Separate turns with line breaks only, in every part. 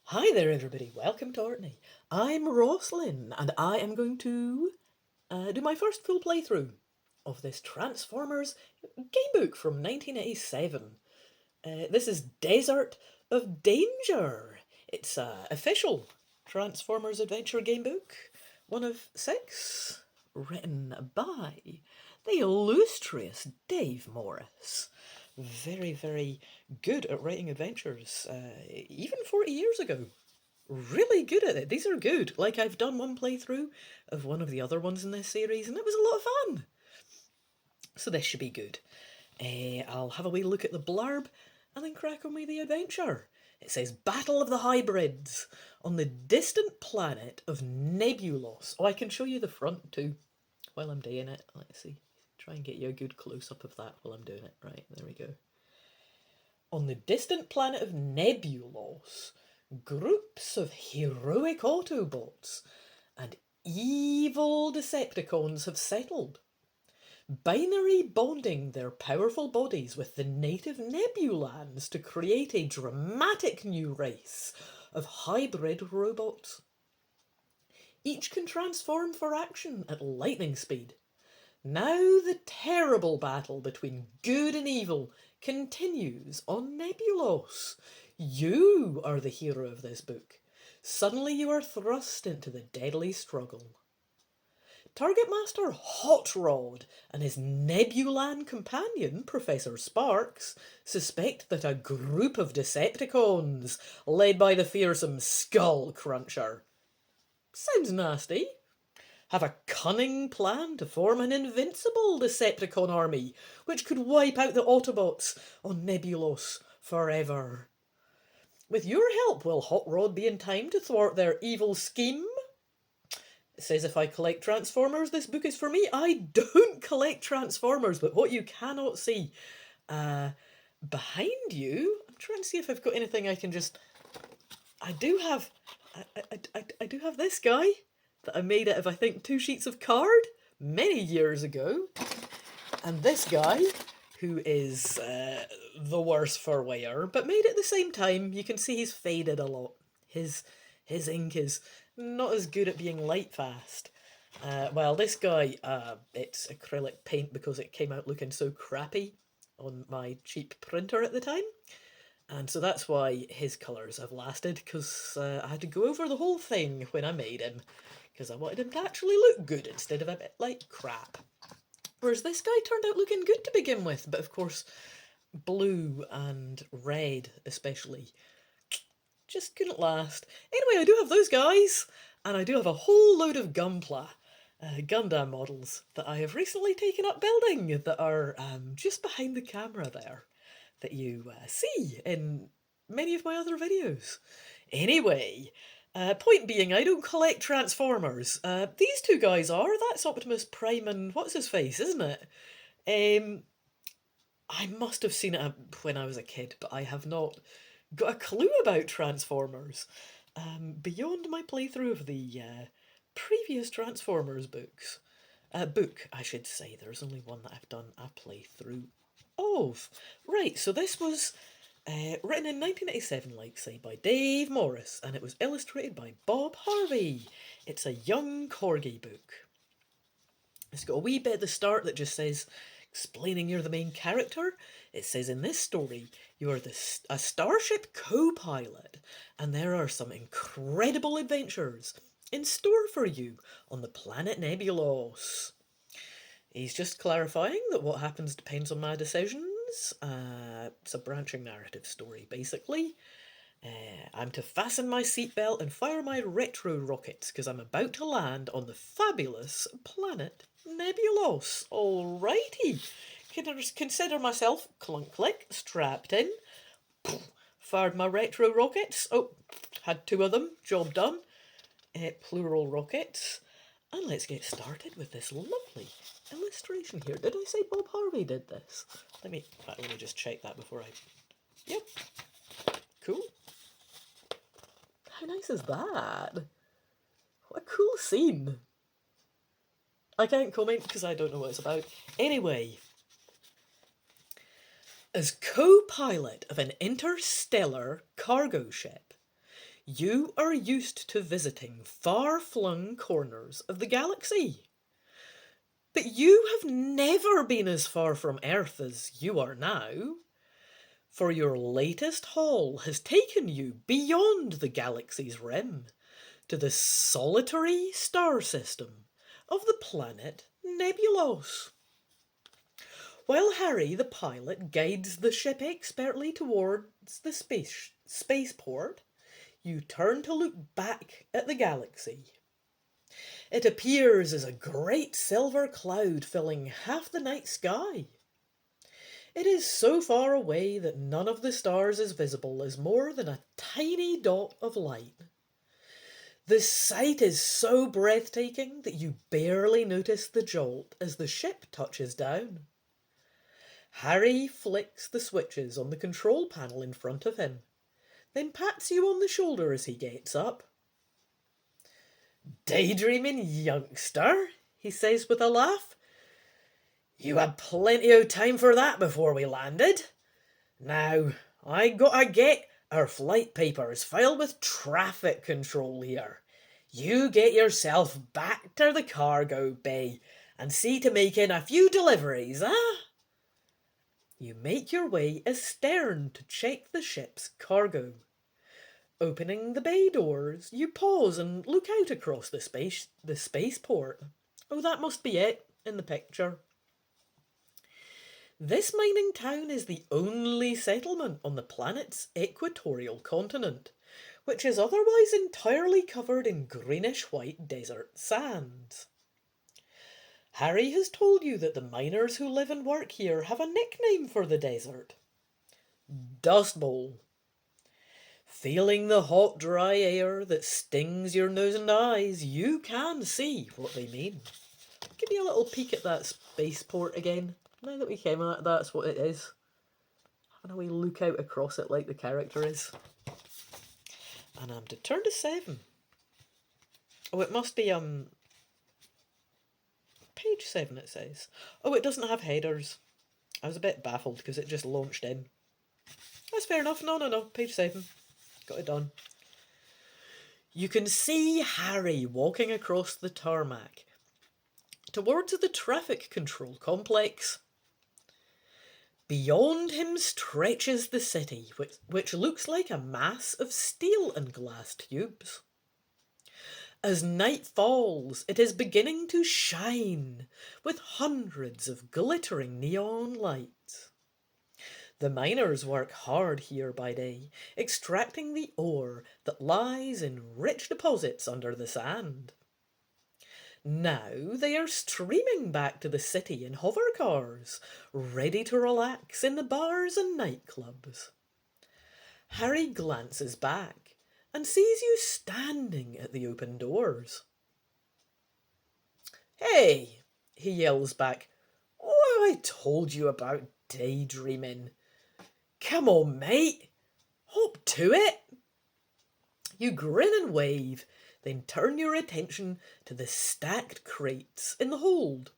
Hi there, everybody. Welcome to Orkney. I'm Rosslyn, and I am going to do my first full playthrough of this Transformers game book from 1987. This is Desert of Danger. It's an official Transformers adventure game book, one of six, written by the illustrious Dave Morris. Very, very good at writing adventures, even 40 years ago. Really good at it. These are good. Like, I've done one playthrough of one of the other ones in this series, and it was a lot of fun. So this should be good. I'll have a wee look at the blurb and then crack on with the adventure. It says Battle of the Hybrids on the distant planet of Nebulos. Oh, I can show you the front too while I'm doing it. Let's see. Try and get you a good close up of that while I'm doing it. Right, there we go. On the distant planet of Nebulos, groups of heroic Autobots and evil Decepticons have settled, binary bonding their powerful bodies with the native Nebulans to create a dramatic new race of hybrid robots. Each can transform for action at lightning speed. Now the terrible battle between good and evil continues on Nebulos. You are the hero of this book. Suddenly you are thrust into the deadly struggle. Target Master Hot Rod and his Nebulan companion, Professor Sparks, suspect that a group of Decepticons, led by the fearsome Skull Cruncher, sounds nasty, have a cunning plan to form an invincible Decepticon army which could wipe out the Autobots on Nebulos forever. With your help, will Hot Rod be in time to thwart their evil scheme? It says if I collect Transformers, this book is for me. I don't collect Transformers, but what you cannot see behind you, I'm trying to see if I've got anything I can just. I do have. I do have this guy that I made out of, I think, 2 sheets of card many years ago. And this guy, who is the worse for wear, but made at the same time. You can see he's faded a lot. His ink is not as good at being light fast. Well, this guy, it's acrylic paint because it came out looking so crappy on my cheap printer at the time. And so that's why his colours have lasted, because I had to go over the whole thing when I made him, because I wanted him to actually look good instead of a bit like crap. Whereas this guy turned out looking good to begin with, but of course, blue and red especially just couldn't last. Anyway, I do have those guys, and I do have a whole load of Gunpla. Gundam models that I have recently taken up building that are just behind the camera there, that you see in many of my other videos. Anyway, point being, I don't collect Transformers. These two guys are. That's Optimus Prime and what's his face, isn't it? I must have seen it when I was a kid, but I have not got a clue about Transformers. Beyond my playthrough of the previous Transformers books. Book, I should say. There's only one that I've done a playthrough of. Right, so this was written in 1987, like say, by Dave Morris, and it was illustrated by Bob Harvey. It's a young corgi book. It's got a wee bit at the start that just says, explaining you're the main character. It says in this story, you are a starship co-pilot, and there are some incredible adventures in store for you on the planet Nebulos. He's just clarifying that what happens depends on my decisions. It's a branching narrative story, basically. I'm to fasten my seatbelt and fire my retro rockets because I'm about to land on the fabulous planet Nebulos. Alrighty. Consider myself, clunk click, strapped in. Fired my retro rockets. Oh, had 2 of them. Job done. Plural rockets. And let's get started with this lovely illustration here. Did I say Bob Harvey did this? Let me just check that before I... Yep. Cool. How nice is that? What a cool scene. I can't comment because I don't know what it's about. Anyway, as co-pilot of an interstellar cargo ship, You are used to visiting far-flung corners of the galaxy. But you have never been as far from Earth as you are now, for your latest haul has taken you beyond the galaxy's rim to the solitary star system of the planet Nebulos. While Harry, the pilot, guides the ship expertly towards the spaceport, you turn to look back at the galaxy. It appears as a great silver cloud filling half the night sky. It is so far away that none of the stars is visible as more than a tiny dot of light. The sight is so breathtaking that you barely notice the jolt as the ship touches down. Harry flicks the switches on the control panel in front of him, then pats you on the shoulder as he gets up. "Daydreaming youngster," he says with a laugh. "You had plenty of time for that before we landed. Now, I gotta get our flight papers filed with traffic control here. You get yourself back to the cargo bay and see to making a few deliveries, eh?" You make your way astern to check the ship's cargo. Opening the bay doors, you pause and look out across the spaceport. Oh, that must be it in the picture. This mining town is the only settlement on the planet's equatorial continent, which is otherwise entirely covered in greenish-white desert sands. Harry has told you that the miners who live and work here have a nickname for the desert: Dust Bowl. Feeling the hot, dry air that stings your nose and eyes, you can see what they mean. Give me a little peek at that spaceport again. Now that we came at it, that's what it is. Having a wee look out across it like the character is. And I'm to turn to 7. Oh, it must be, page 7 it says. Oh, it doesn't have headers. I was a bit baffled because it just launched in. That's fair enough. No. Page 7. Got it done. You can see Harry walking across the tarmac towards the traffic control complex. Beyond him stretches the city, which looks like a mass of steel and glass tubes. As night falls, it is beginning to shine with hundreds of glittering neon lights. The miners work hard here by day, extracting the ore that lies in rich deposits under the sand. Now they are streaming back to the city in hover cars, ready to relax in the bars and nightclubs. Harry glances back and sees you standing at the open doors. "Hey," he yells back, "what have I told you about daydreaming? Come on, mate, hop to it." You grin and wave, then turn your attention to the stacked crates in the hold.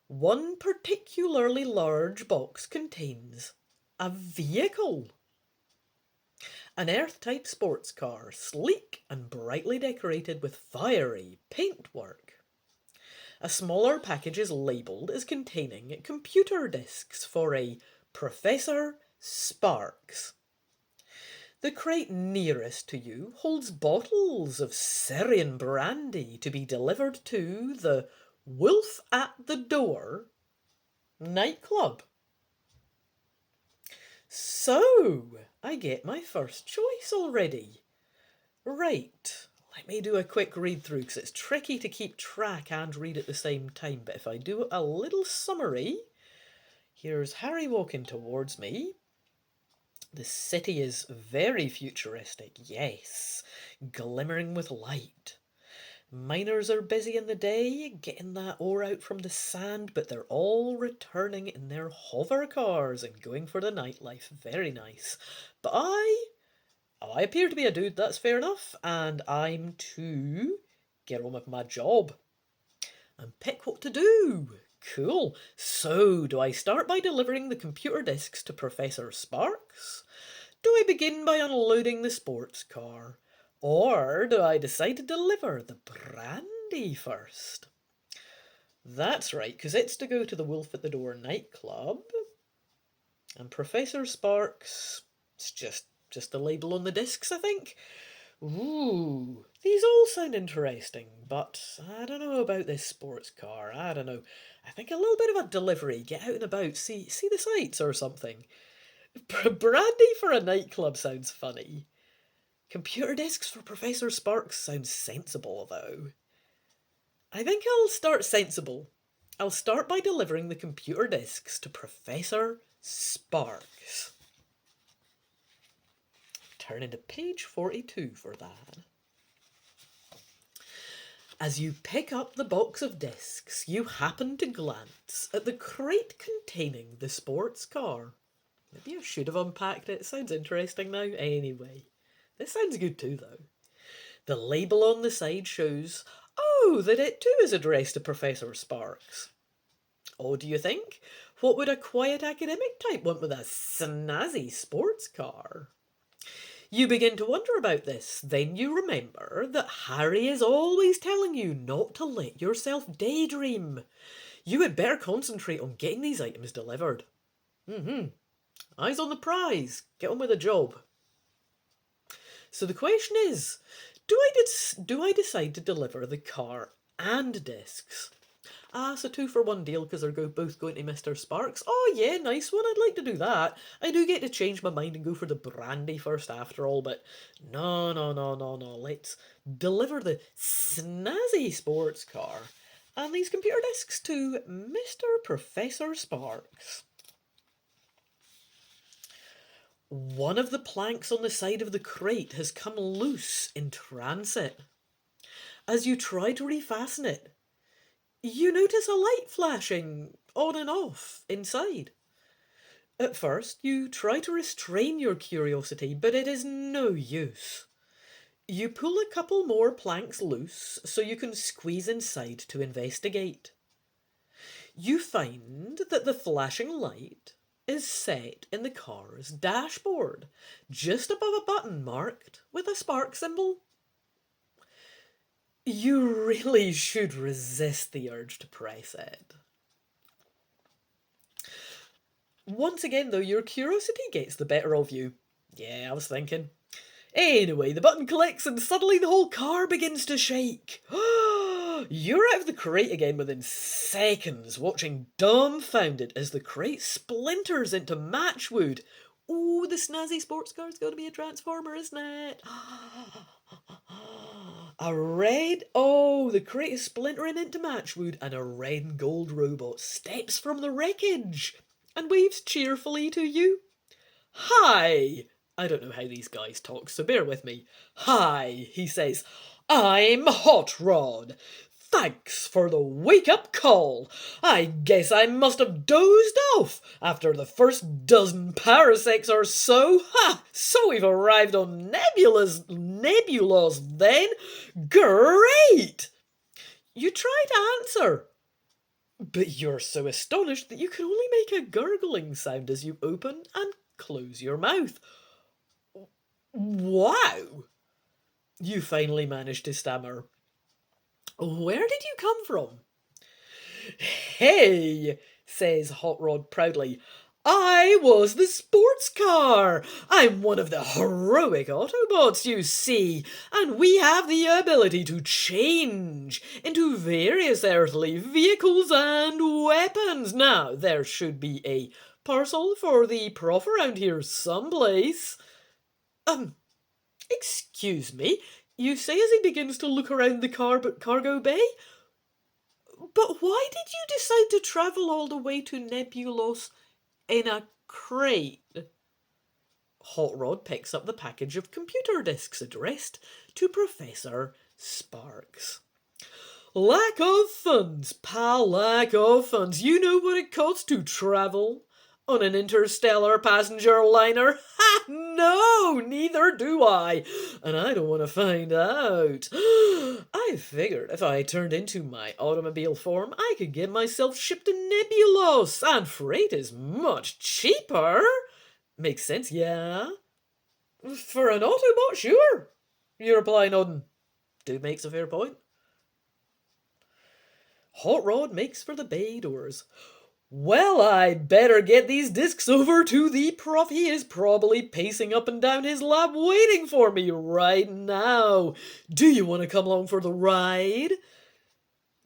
One particularly large box contains a vehicle. An Earth-type sports car, sleek and brightly decorated with fiery paintwork. A smaller package is labelled as containing computer disks for a Professor Sparks. The crate nearest to you holds bottles of Syrian brandy to be delivered to the Wolf at the Door nightclub. So, I get my first choice already. Right, let me do a quick read through because it's tricky to keep track and read at the same time. But if I do a little summary, here's Harry walking towards me. The city is very futuristic, yes, glimmering with light. Miners are busy in the day, getting that ore out from the sand, but they're all returning in their hover cars and going for the nightlife. Very nice. But I appear to be a dude, that's fair enough, and I'm to get on with my job and pick what to do. Cool. So, do I start by delivering the computer disks to Professor Sparks? Do I begin by unloading the sports car? Or do I decide to deliver the brandy first? That's right, because it's to go to the Wolf at the Door nightclub. And Professor Sparks, it's just the label on the discs, I think. Ooh, these all sound interesting, but I don't know about this sports car. I don't know. I think a little bit of a delivery, get out and about, see the sights or something. Brandy for a nightclub sounds funny. Computer discs for Professor Sparks sounds sensible, though. I think I'll start sensible. I'll start by delivering the computer discs to Professor Sparks. Turn into page 42 for that. As you pick up the box of discs, you happen to glance at the crate containing the sports car. Maybe I should have unpacked it. It sounds interesting now. Anyway, this sounds good too, though. The label on the side shows, oh, that it too is addressed to Professor Sparks. Oh, do you think? What would a quiet academic type want with a snazzy sports car? You begin to wonder about this. Then you remember that Harry is always telling you not to let yourself daydream. You had better concentrate on getting these items delivered. Eyes on the prize. Get on with the job. So the question is, do I decide to deliver the car and discs? It's a 2-for-1 deal because they're both going to Mr. Sparks. Oh yeah, nice one, I'd like to do that. I do get to change my mind and go for the brandy first after all, but no. Let's deliver the snazzy sports car and these computer discs to Mr. Professor Sparks. One of the planks on the side of the crate has come loose in transit. As you try to refasten it, you notice a light flashing on and off inside. At first, you try to restrain your curiosity, but it is no use. You pull a couple more planks loose so you can squeeze inside to investigate. You find that the flashing light is set in the car's dashboard, just above a button marked with a spark symbol. You really should resist the urge to press it. Once again, though, your curiosity gets the better of you. Yeah, I was thinking. Anyway, the button clicks and suddenly the whole car begins to shake. You're out of the crate again within seconds, watching dumbfounded as the crate splinters into matchwood. Ooh, the snazzy sports car's got to be a transformer, isn't it? The crate is splintering into matchwood and a red and gold robot steps from the wreckage and waves cheerfully to you. Hi! I don't know how these guys talk, so bear with me. Hi, he says. I'm Hot Rod. Thanks for the wake-up call. I guess I must have dozed off after the first dozen parsecs or so. So we've arrived on Nebulos then? Great! You try to answer, but you're so astonished that you can only make a gurgling sound as you open and close your mouth. Wow! You finally manage to stammer. Where did you come from? Hey, says Hot Rod proudly. I was the sports car. I'm one of the heroic Autobots, you see, and we have the ability to change into various earthly vehicles and weapons. Now, there should be a parcel for the prof around here someplace. Excuse me, you say as he begins to look around the cargo bay? But why did you decide to travel all the way to Nebulos in a crate? Hot Rod picks up the package of computer discs addressed to Professor Sparks. Lack of funds, pal, lack of funds. You know what it costs to travel on an interstellar passenger liner? Ha! No, neither do I. And I don't want to find out. I figured if I turned into my automobile form, I could get myself shipped to Nebulos, and freight is much cheaper. Makes sense, yeah? For an Autobot, sure. You reply nodding. Dude makes a fair point. Hot Rod makes for the bay doors. Well, I'd better get these discs over to the prof. He is probably pacing up and down his lab waiting for me right now. Do you want to come along for the ride?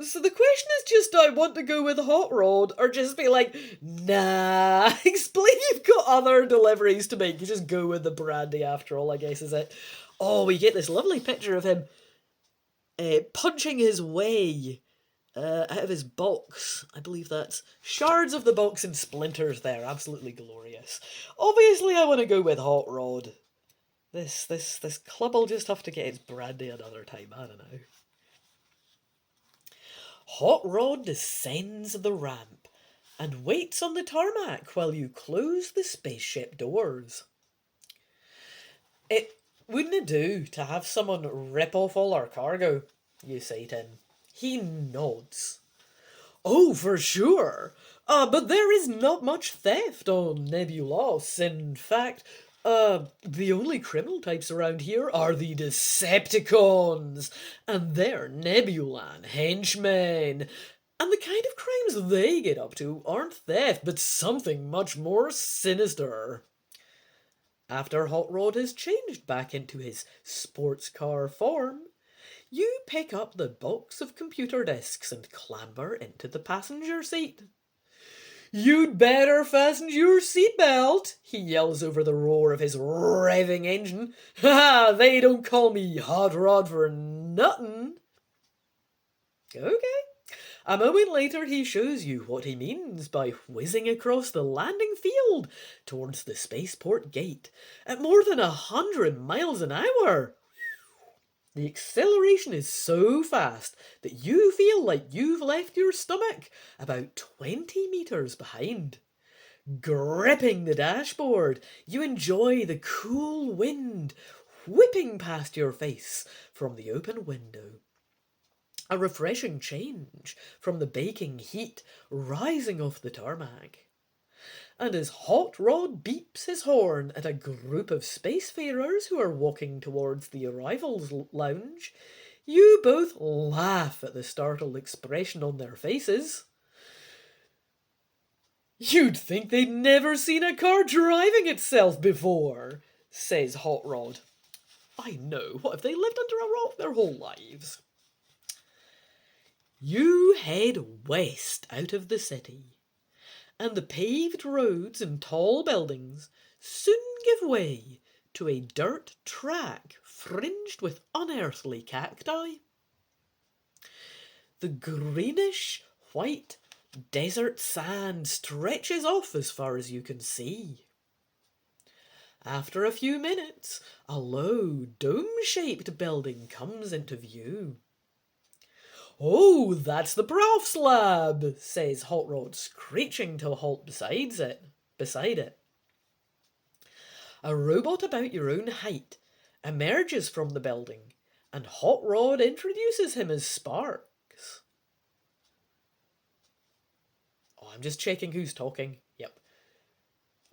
So the question is just, do I want to go with Hot Rod or just be like, nah, explain you've got other deliveries to make. You just go with the brandy after all, I guess, is it? Oh, we get this lovely picture of him punching his way out of his box. I believe that's shards of the box and splinters there. Absolutely glorious. Obviously, I want to go with Hot Rod. This club will just have to get its brandy another time. I don't know. Hot Rod descends the ramp and waits on the tarmac while you close the spaceship doors. Wouldn't it do to have someone rip off all our cargo? You say to him. He nods. Oh, for sure. But there is not much theft on Nebulos. In fact, the only criminal types around here are the Decepticons, and they're Nebulan henchmen. And the kind of crimes they get up to aren't theft, but something much more sinister. After Hot Rod has changed back into his sports car form, you pick up the box of computer disks and clamber into the passenger seat. You'd better fasten your seatbelt, he yells over the roar of his revving engine. Ha! They don't call me Hot Rod for nothing. Okay. A moment later, he shows you what he means by whizzing across the landing field towards the spaceport gate at more than 100 miles an hour. The acceleration is so fast that you feel like you've left your stomach about 20 meters behind. Gripping the dashboard, you enjoy the cool wind whipping past your face from the open window. A refreshing change from the baking heat rising off the tarmac. And as Hot Rod beeps his horn at a group of spacefarers who are walking towards the arrivals lounge, you both laugh at the startled expression on their faces. You'd think they'd never seen a car driving itself before, says Hot Rod. I know, what if they lived under a rock their whole lives? You head west out of the city, and the paved roads and tall buildings soon give way to a dirt track fringed with unearthly cacti. The greenish-white desert sand stretches off as far as you can see. After a few minutes, a low, dome-shaped building comes into view. Oh, that's the prof's lab, says Hot Rod, screeching to a halt beside it. A robot about your own height emerges from the building, and Hot Rod introduces him as Sparks. Oh, I'm just checking who's talking. Yep.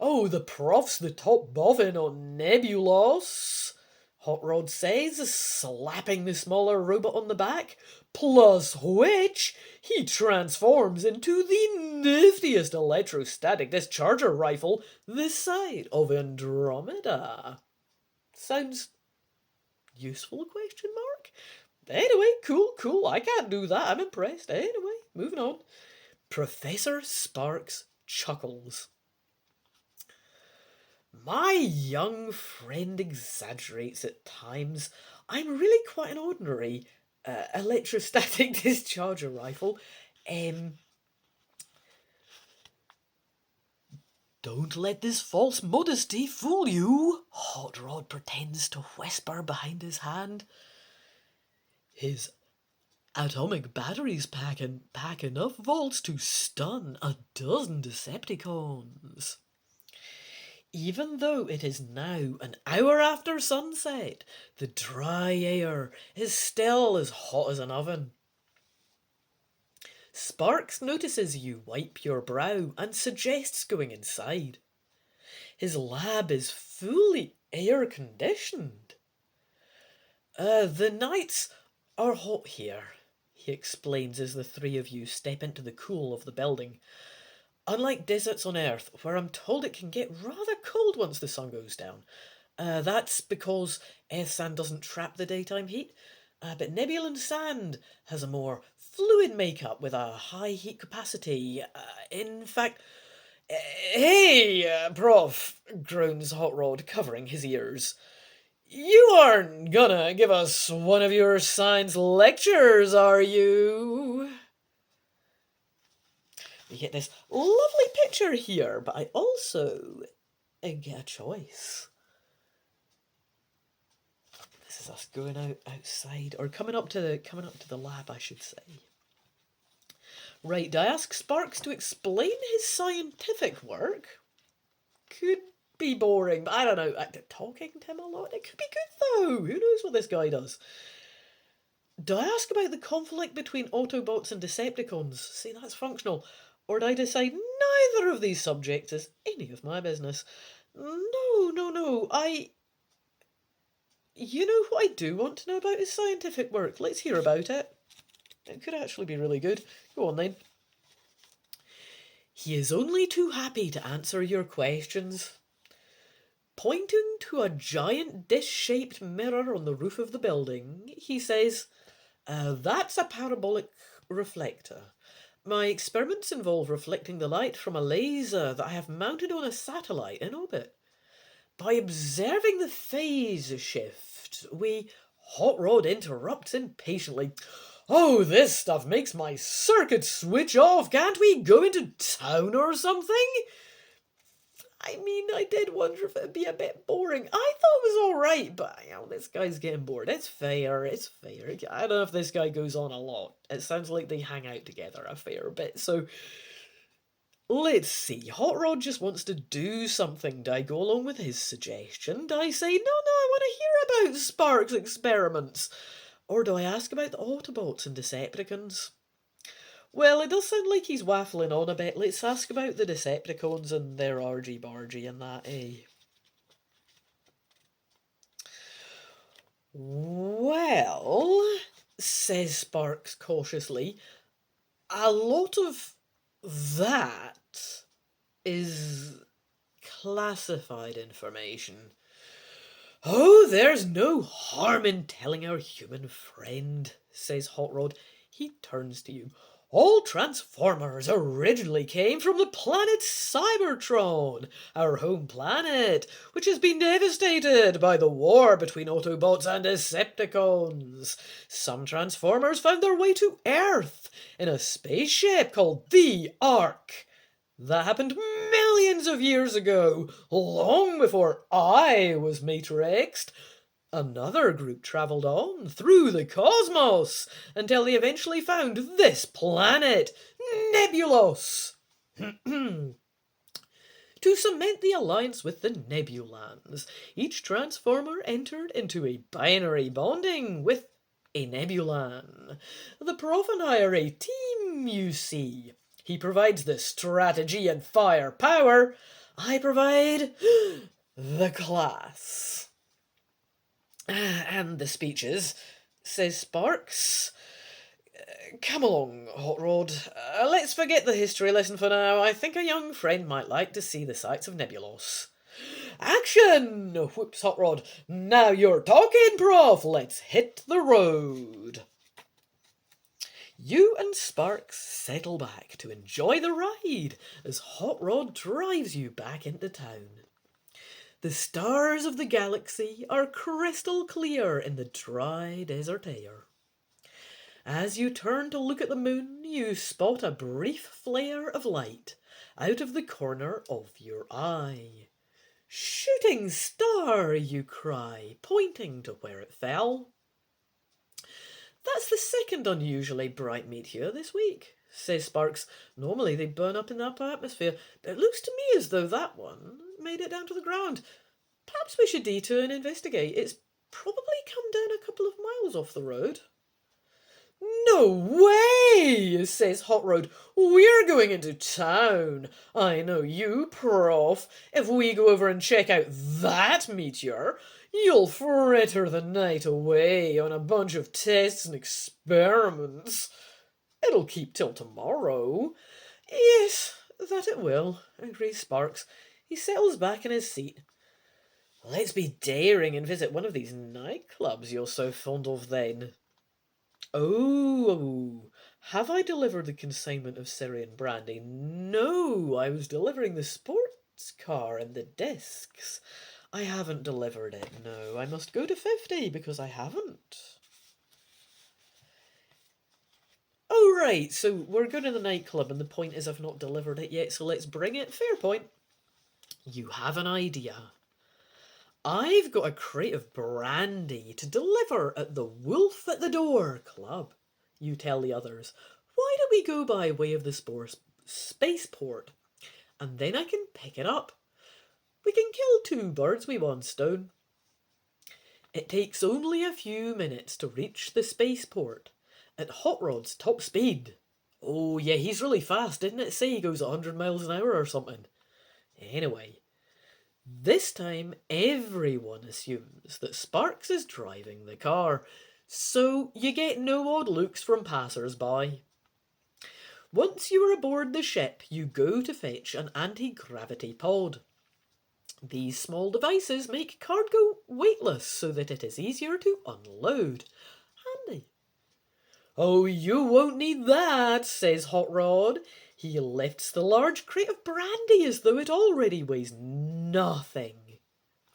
Oh, the prof's the top boffin on Nebulos, Hot Rod says, slapping the smaller robot on the back, plus which he transforms into the niftiest electrostatic discharger rifle this side of Andromeda. Sounds useful, question mark? Anyway, cool, I can't do that, I'm impressed. Anyway, moving on. Professor Sparks chuckles. My young friend exaggerates at times. I'm really quite an ordinary electrostatic discharger rifle. Don't let this false modesty fool you, Hot Rod pretends to whisper behind his hand. His atomic batteries pack enough volts to stun a dozen Decepticons. Even though it is now an hour after sunset, the dry air is still as hot as an oven. Sparks notices you wipe your brow and suggests going inside. His lab is fully air-conditioned. The nights are hot here, he explains as the three of you step into the cool of the building. Unlike deserts on Earth, where I'm told it can get rather cold once the sun goes down. That's because Earth sand doesn't trap the daytime heat, but Nebulan sand has a more fluid makeup with a high heat capacity. In fact, hey, Prof, groans Hot Rod, covering his ears. You aren't gonna give us one of your science lectures, are you? We get this lovely picture here, but I also get a choice. This is us going outside, or coming up to the lab, I should say. Right, do I ask Sparks to explain his scientific work? Could be boring, but I don't know. Talking to him a lot, it could be good though. Who knows what this guy does? Do I ask about the conflict between Autobots and Decepticons? See, that's functional. Or do I decide neither of these subjects is any of my business? No. You know what I do want to know about his scientific work. Let's hear about it. It could actually be really good. Go on then. He is only too happy to answer your questions. Pointing to a giant dish-shaped mirror on the roof of the building, he says, that's a parabolic reflector. My experiments involve reflecting the light from a laser that I have mounted on a satellite in orbit. By observing the phase shift, Hot Rod interrupts impatiently. Oh, this stuff makes my circuit switch off. Can't we go into town or something? I mean, I did wonder if it'd be a bit boring. I thought it was alright, but this guy's getting bored. It's fair. I don't know if this guy goes on a lot. It sounds like they hang out together a fair bit, so let's see. Hot Rod just wants to do something. Do I go along with his suggestion? Do I say, no, I want to hear about Sparks' experiments? Or do I ask about the Autobots and Decepticons? Well, it does sound like he's waffling on a bit. Let's ask about the Decepticons and their argy-bargy and that, eh? Well, says Sparks cautiously, a lot of that is classified information. Oh, there's no harm in telling our human friend, says Hot Rod. He turns to you. All Transformers originally came from the planet Cybertron, our home planet, which has been devastated by the war between Autobots and Decepticons. Some Transformers found their way to Earth in a spaceship called the Ark. That happened millions of years ago, long before I was matrixed. Another group travelled on through the cosmos until they eventually found this planet, Nebulos. To cement the alliance with the Nebulans, each Transformer entered into a binary bonding with a Nebulan. The Prof and I are a team, you see. He provides the strategy and firepower. I provide the class. And the speeches, says Sparks. Come along, Hot Rod. Let's forget the history lesson for now. I think a young friend might like to see the sights of Nebulos. Action! Whoops, Hot Rod. Now you're talking, Prof. Let's hit the road. You and Sparks settle back to enjoy the ride as Hot Rod drives you back into town. The stars of the galaxy are crystal clear in the dry desert air. As you turn to look at the moon, you spot a brief flare of light out of the corner of your eye. Shooting star, you cry, pointing to where it fell. That's the second unusually bright meteor this week, says Sparks. Normally they burn up in the upper atmosphere, but it looks to me as though that one made it down to the ground. Perhaps we should detour and investigate. It's probably come down a couple of miles off the road. No way, says Hot Rod. We're going into town. I know you, Prof. If we go over and check out that meteor, You'll fritter the night away on a bunch of tests and experiments. It'll keep till tomorrow. Yes, that it will, agrees Sparks. He settles back in his seat. Let's be daring and visit one of these nightclubs you're so fond of then. Oh, have I delivered the consignment of Syrian brandy? No, I was delivering the sports car and the discs. I haven't delivered it, no. I must go to 50 because I haven't. Oh, right, so we're going to the nightclub and the point is I've not delivered it yet, so let's bring it. Fair point. You have an idea. I've got a crate of brandy to deliver at the Wolf at the Door Club. You tell the others. Why don't we go by way of the spaceport? And then I can pick it up. We can kill two birds with one stone. It takes only a few minutes to reach the spaceport at Hot Rod's top speed. Oh yeah, he's really fast, didn't it say he goes 100 miles an hour or something? Anyway, this time everyone assumes that Sparks is driving the car, so you get no odd looks from passers-by. Once you are aboard the ship, you go to fetch an anti-gravity pod. These small devices make cargo weightless so that it is easier to unload. Handy. Oh, you won't need that, says Hot Rod. He lifts the large crate of brandy as though it already weighs nothing.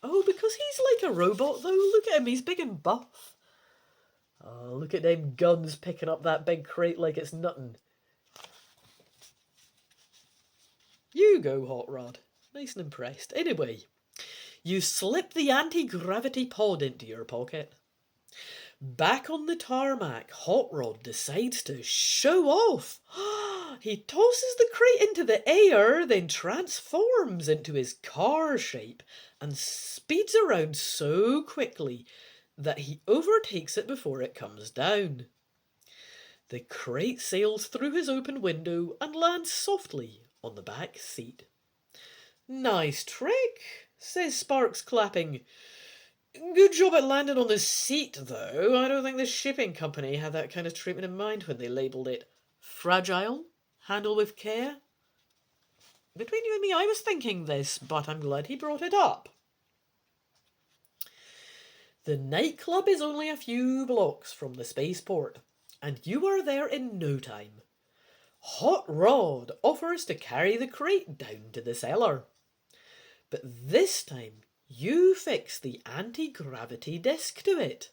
Oh, because he's like a robot, though. Look at him, he's big and buff. Oh, look at them guns picking up that big crate like it's nothing. You go, Hot Rod. Nice and impressed. Anyway, you slip the anti-gravity pod into your pocket. Back on the tarmac, Hot Rod decides to show off. He tosses the crate into the air, then transforms into his car shape and speeds around so quickly that he overtakes it before it comes down. The crate sails through his open window and lands softly on the back seat. Nice trick, says Sparks, clapping. Good job it landed on the seat, though. I don't think the shipping company had that kind of treatment in mind when they labelled it fragile, handle with care. Between you and me, I was thinking this, but I'm glad he brought it up. The nightclub is only a few blocks from the spaceport, and you are there in no time. Hot Rod offers to carry the crate down to the cellar. But this time, you fix the anti-gravity disc to it.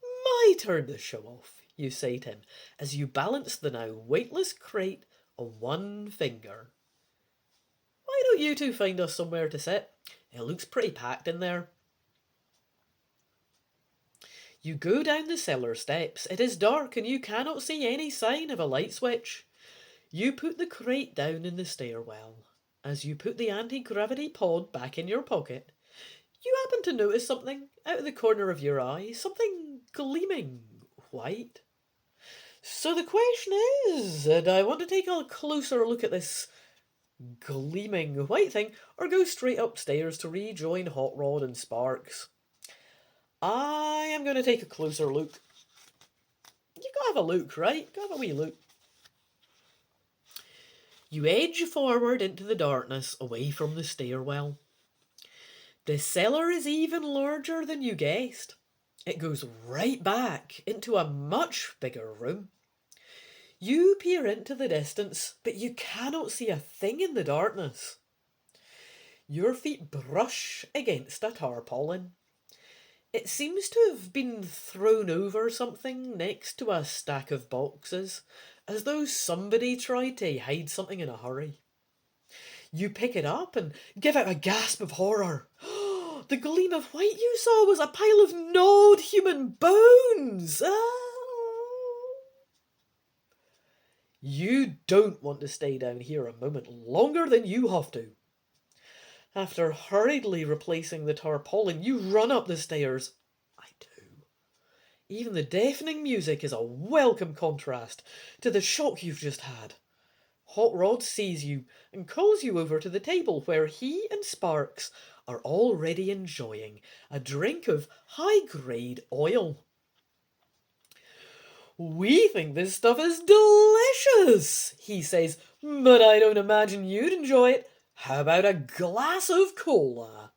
My turn to show off, you say to him, as you balance the now weightless crate on one finger. Why don't you two find us somewhere to sit? It looks pretty packed in there. You go down the cellar steps. It is dark and you cannot see any sign of a light switch. You put the crate down in the stairwell. As you put the anti-gravity pod back in your pocket, you happen to notice something out of the corner of your eye, something gleaming white. So the question is, do I want to take a closer look at this gleaming white thing, or go straight upstairs to rejoin Hot Rod and Sparks? I am going to take a closer look. You gotta have a look, right? Gotta have a wee look. You edge forward into the darkness, away from the stairwell. The cellar is even larger than you guessed. It goes right back into a much bigger room. You peer into the distance, but you cannot see a thing in the darkness. Your feet brush against a tarpaulin. It seems to have been thrown over something next to a stack of boxes, as though somebody tried to hide something in a hurry. You pick it up and give out a gasp of horror. The gleam of white you saw was a pile of gnawed human bones! You don't want to stay down here a moment longer than you have to. After hurriedly replacing the tarpaulin, you run up the stairs. I do. Even the deafening music is a welcome contrast to the shock you've just had. Hot Rod sees you and calls you over to the table where he and Sparks are already enjoying a drink of high-grade oil. "We think this stuff is delicious," he says, "but I don't imagine you'd enjoy it. How about a glass of cola?"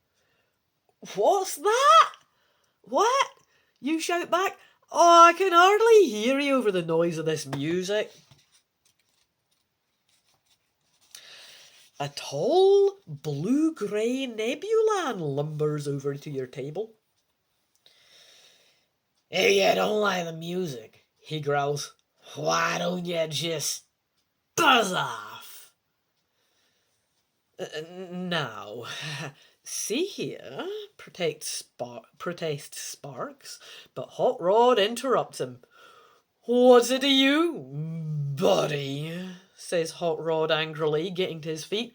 "What's that? What?" you shout back. "Oh, I can hardly hear you over the noise of this music." A tall, blue-grey nebula lumbers over to your table. "If you don't like the music," he growls, "why don't you just buzz off?" Now, see here, protests Sparks, but Hot Rod interrupts him. "What's it to you, buddy?" says Hot Rod angrily, getting to his feet.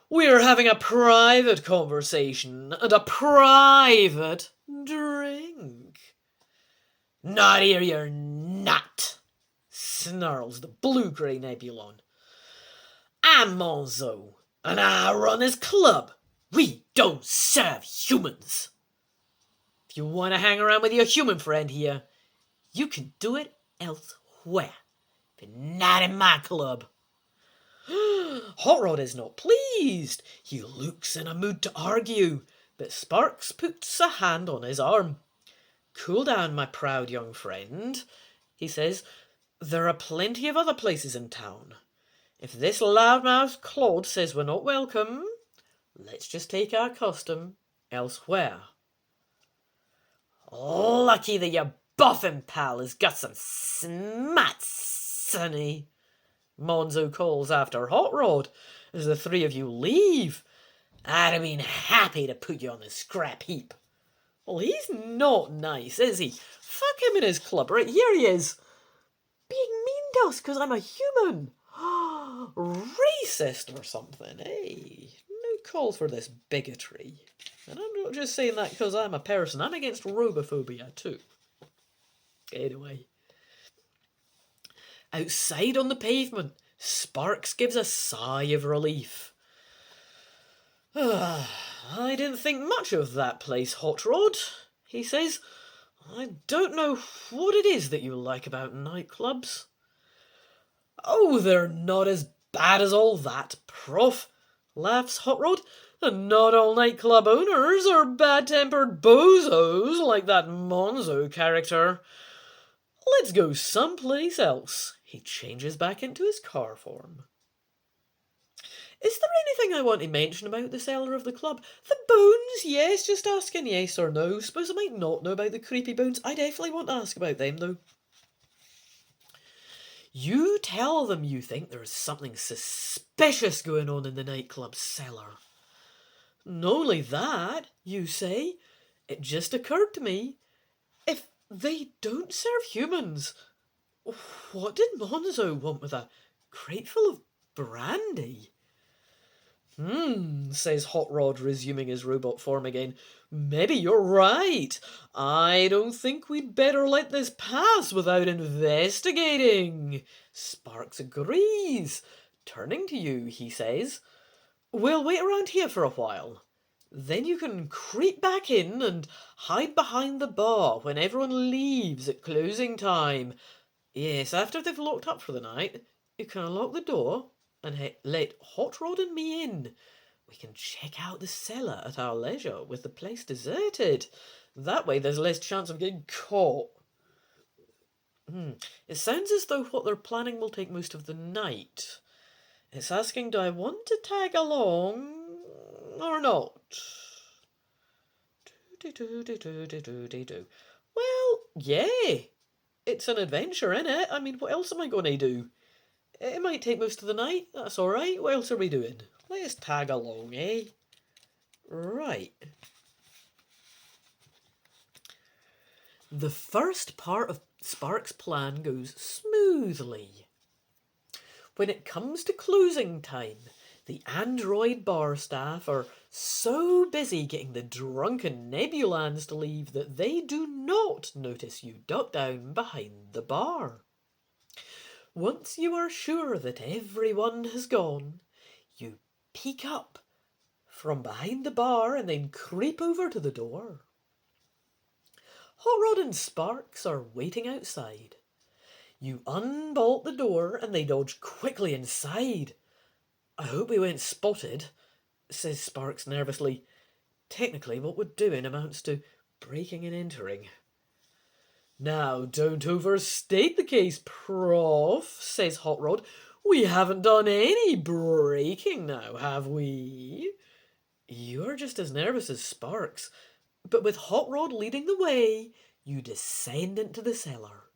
"We're having a private conversation and a private drink." "Not here, you're not," snarls the blue-grey Nebulon. "I'm Monzo, and I run this club. We don't serve humans. If you want to hang around with your human friend here, you can do it elsewhere, but not in my club." Hot Rod is not pleased. He looks in a mood to argue, but Sparks puts a hand on his arm. "Cool down, my proud young friend," he says. "There are plenty of other places in town. If this loudmouth Claude says we're not welcome, let's just take our custom elsewhere." "Lucky that your boffin pal has got some smarts, sonny," Monzo calls after Hot Rod as the three of you leave. "I'd have been happy to put you on the scrap heap." Well, he's not nice, is he? Fuck him in his club. Right, here he is, being mean to us because I'm a human. Racist or something, eh? No call for this bigotry. And I'm not just saying that because I'm a person. I'm against robophobia too. Anyway. Outside on the pavement, Sparks gives a sigh of relief. "I didn't think much of that place, Hot Rod," he says. "I don't know what it is that you like about nightclubs." "Oh, they're not as bad as all that, Prof," laughs Hot Rod. "And not all nightclub owners are bad-tempered bozos like that Monzo character. Let's go someplace else." He changes back into his car form. "Is there anything I want to mention about the cellar of the club? The bones, yes, just asking yes or no. Suppose I might not know about the creepy bones. I definitely want to ask about them, though." You tell them you think there's something suspicious going on in the nightclub's cellar. "Not only that," you say, "it just occurred to me, if they don't serve humans, what did Monzo want with a crate full of brandy?" Says Hot Rod, resuming his robot form again. "Maybe you're right. I don't think we'd better let this pass without investigating." Sparks agrees. Turning to you, he says, "We'll wait around here for a while. Then you can creep back in and hide behind the bar when everyone leaves at closing time. Yes, after they've locked up for the night, you can unlock the door and let Hot Rod and me in. We can check out the cellar at our leisure with the place deserted. That way there's less chance of getting caught." It sounds as though what they're planning will take most of the night. It's asking, do I want to tag along or not? Well, yeah. It's an adventure, innit? I mean, what else am I going to do? It might take most of the night. That's all right. What else are we doing? Let's tag along, eh? Right. The first part of Spark's plan goes smoothly. When it comes to closing time, the android bar staff are so busy getting the drunken Nebulans to leave that they do not notice you duck down behind the bar. Once you are sure that everyone has gone, you peek up from behind the bar and then creep over to the door. Hot Rod and Sparks are waiting outside. You unbolt the door and they dodge quickly inside. "I hope we went spotted," says Sparks nervously. "Technically, what we're doing amounts to breaking and entering." "Now, don't overstate the case, Prof," says Hot Rod. "We haven't done any breaking now, have we?" You're just as nervous as Sparks, but with Hot Rod leading the way, you descend into the cellar.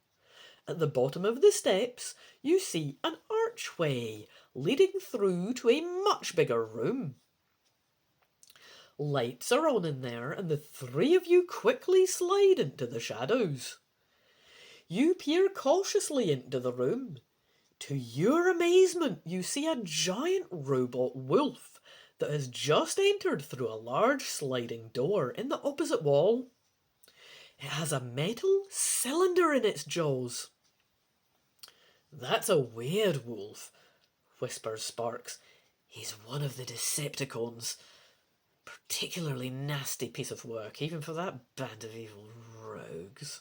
At the bottom of the steps, you see an archway leading through to a much bigger room. Lights are on in there, and the three of you quickly slide into the shadows. You peer cautiously into the room. To your amazement, you see a giant robot wolf that has just entered through a large sliding door in the opposite wall. It has a metal cylinder in its jaws. "That's a weird wolf," whispers Sparks. "He's one of the Decepticons. Particularly nasty piece of work, even for that band of evil rogues."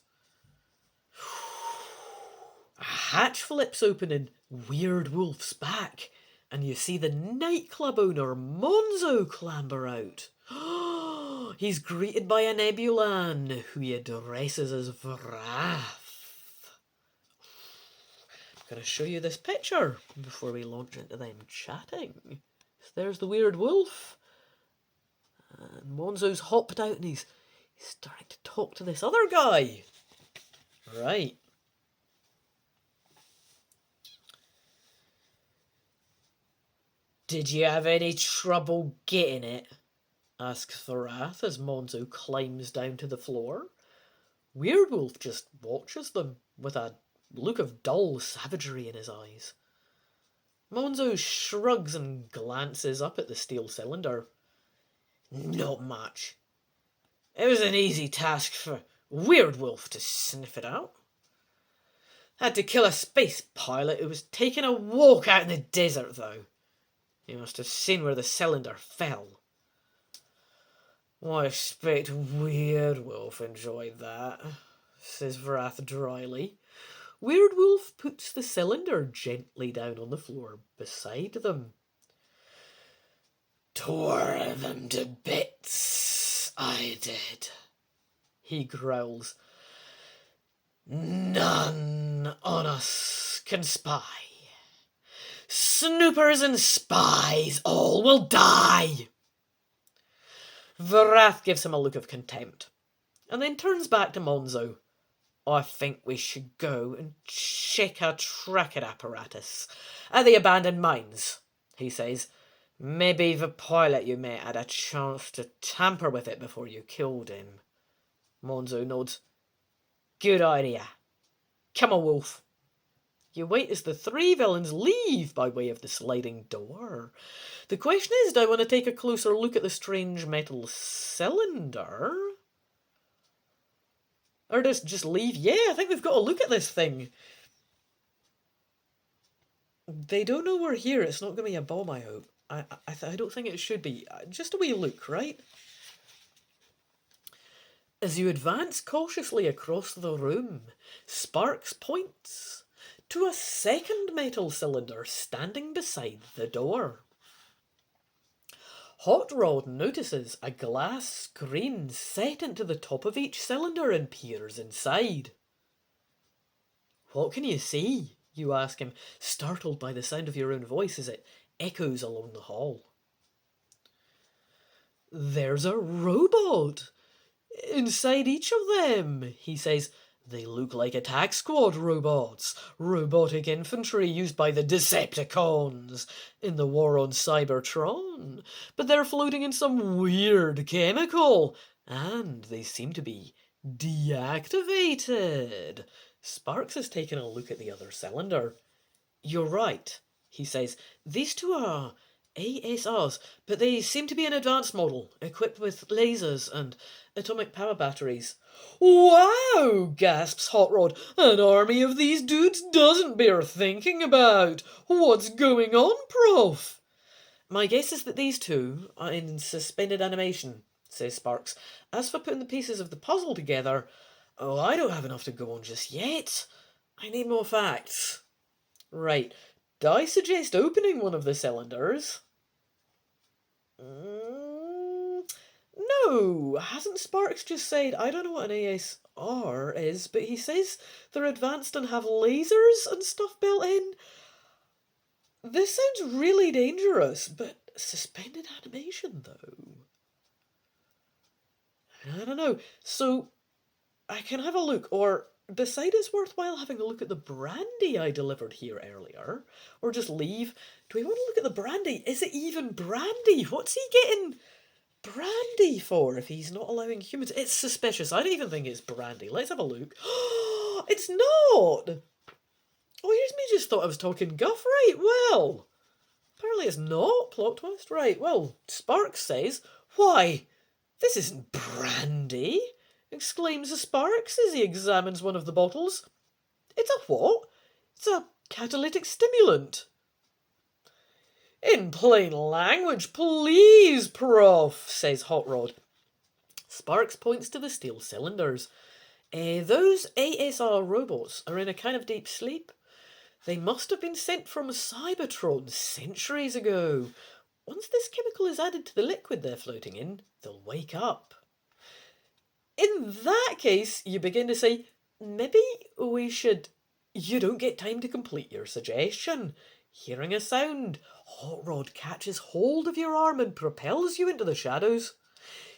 A hatch flips open in Weird Wolf's back, and you see the nightclub owner Monzo clamber out. He's greeted by a Nebulan, who he addresses as Vrath. I'm going to show you this picture before we launch into them chatting. So there's the Weird Wolf. And Monzo's hopped out and he's starting to talk to this other guy. Right. "Did you have any trouble getting it?" asks Thorath as Monzo climbs down to the floor. Weirdwolf just watches them with a look of dull savagery in his eyes. Monzo shrugs and glances up at the steel cylinder. "Not much. It was an easy task for Weirdwolf to sniff it out. Had to kill a space pilot who was taking a walk out in the desert, though. You must have seen where the cylinder fell." "I expect Weirdwolf enjoyed that," says Vrath dryly. Weirdwolf puts the cylinder gently down on the floor beside them. "Tore them to bits, I did," he growls. "None on us can spy. Snoopers and spies all will die." Vrath gives him a look of contempt, and then turns back to Monzo. "I think we should go and check our tracking apparatus at the abandoned mines," he says. "Maybe the pilot you met had a chance to tamper with it before you killed him." Monzo nods. "Good idea. Come on, Wolf." You wait as the three villains leave by way of the sliding door. The question is, do I want to take a closer look at the strange metal cylinder? Or just leave? Yeah, I think we've got to look at this thing. They don't know we're here. It's not going to be a bomb, I hope. I don't think it should be. Just a wee look, right? As you advance cautiously across the room, Sparks points to a second metal cylinder standing beside the door. Hot Rod notices a glass screen set into the top of each cylinder and peers inside. "What can you see?" you ask him, startled by the sound of your own voice as it echoes along the hall. "There's a robot inside each of them," he says. "They look like attack squad robots, robotic infantry used by the Decepticons in the war on Cybertron. But they're floating in some weird chemical, and they seem to be deactivated." Sparks has taken a look at the other cylinder. "You're right," he says. "These two are ASRs, but they seem to be an advanced model, equipped with lasers and atomic power batteries." "Wow!" gasps Hot Rod. "An army of these dudes doesn't bear thinking about. What's going on, Prof?" My guess is that these two are in suspended animation, says Sparks. As for putting the pieces of the puzzle together, oh, I don't have enough to go on just yet. I need more facts. Right. Do I suggest opening one of the cylinders? No, hasn't Sparks just said, I don't know what an ASR is, but he says they're advanced and have lasers and stuff built in? This sounds really dangerous, but suspended animation, though. I don't know. So, I can have a look, or decide it's worthwhile having a look at the brandy I delivered here earlier, or just leave. Do we want to look at the brandy? Is it even brandy? What's he getting brandy for if he's not allowing humans? It's suspicious. I don't even think it's brandy. Let's have a look. It's not! Oh, here's me just thought I was talking guff. Right, well, apparently it's not. Plot twist. Right, well, Sparks says, why, this isn't brandy, exclaims Sparks as he examines one of the bottles. It's a what? It's a catalytic stimulant. In plain language, please, Prof, says Hot Rod. Sparks points to the steel cylinders. Those ASR robots are in a kind of deep sleep. They must have been sent from Cybertron centuries ago. Once this chemical is added to the liquid they're floating in, they'll wake up. In that case, you begin to say, maybe we should... You don't get time to complete your suggestion. Hearing a sound, Hot Rod catches hold of your arm and propels you into the shadows.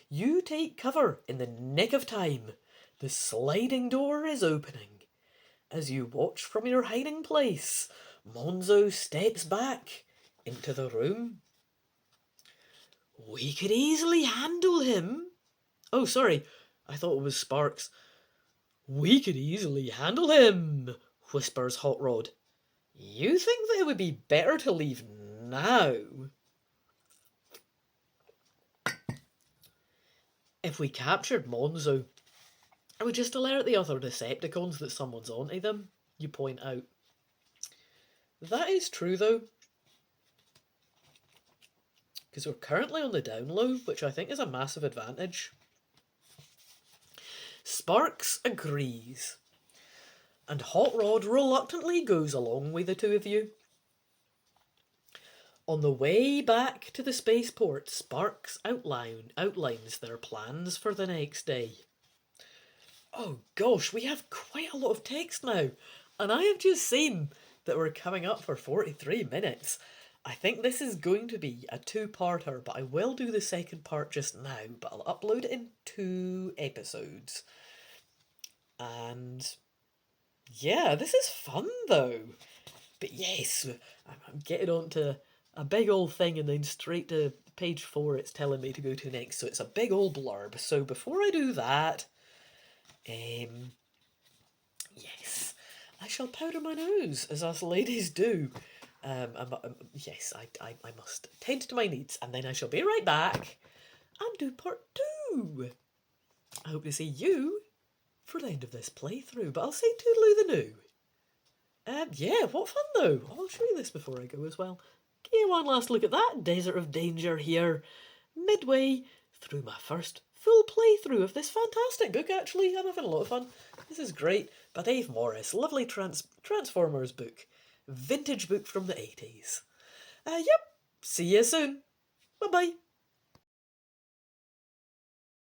You take cover in the nick of time. The sliding door is opening. As you watch from your hiding place, Monzo steps back into the room. We could easily handle him. Oh, sorry, I thought it was Sparks. We could easily handle him, whispers Hot Rod. You think that it would be better to leave now? If we captured Monzo, I would just alert the other Decepticons that someone's onto them, you point out. That is true, though. Because we're currently on the down low, which I think is a massive advantage. Sparks agrees. And Hot Rod reluctantly goes along with the two of you. On the way back to the spaceport, Sparks outlines their plans for the next day. Oh gosh, we have quite a lot of text now, and I have just seen that we're coming up for 43 minutes. I think this is going to be a two-parter, but I will do the second part just now, but I'll upload it in 2 episodes. And yeah, this is fun though. But yes, I'm getting on to a big old thing and then straight to page 4 it's telling me to go to next, so it's a big old blurb. So before I do that, yes, I shall powder my nose, as us ladies do. Yes, I must tend to my needs, and then I shall be right back and do part 2. I hope to see you for the end of this playthrough, but I'll say toodaloo the new. Yeah, what fun though. I'll show you this before I go as well. Give you one last look at that Desert of Danger here, midway through my first full playthrough of this fantastic book, actually. I'm having a lot of fun. This is great. By Dave Morris, lovely Transformers book. Vintage book from the 80s. Yep, see you soon. Bye-bye.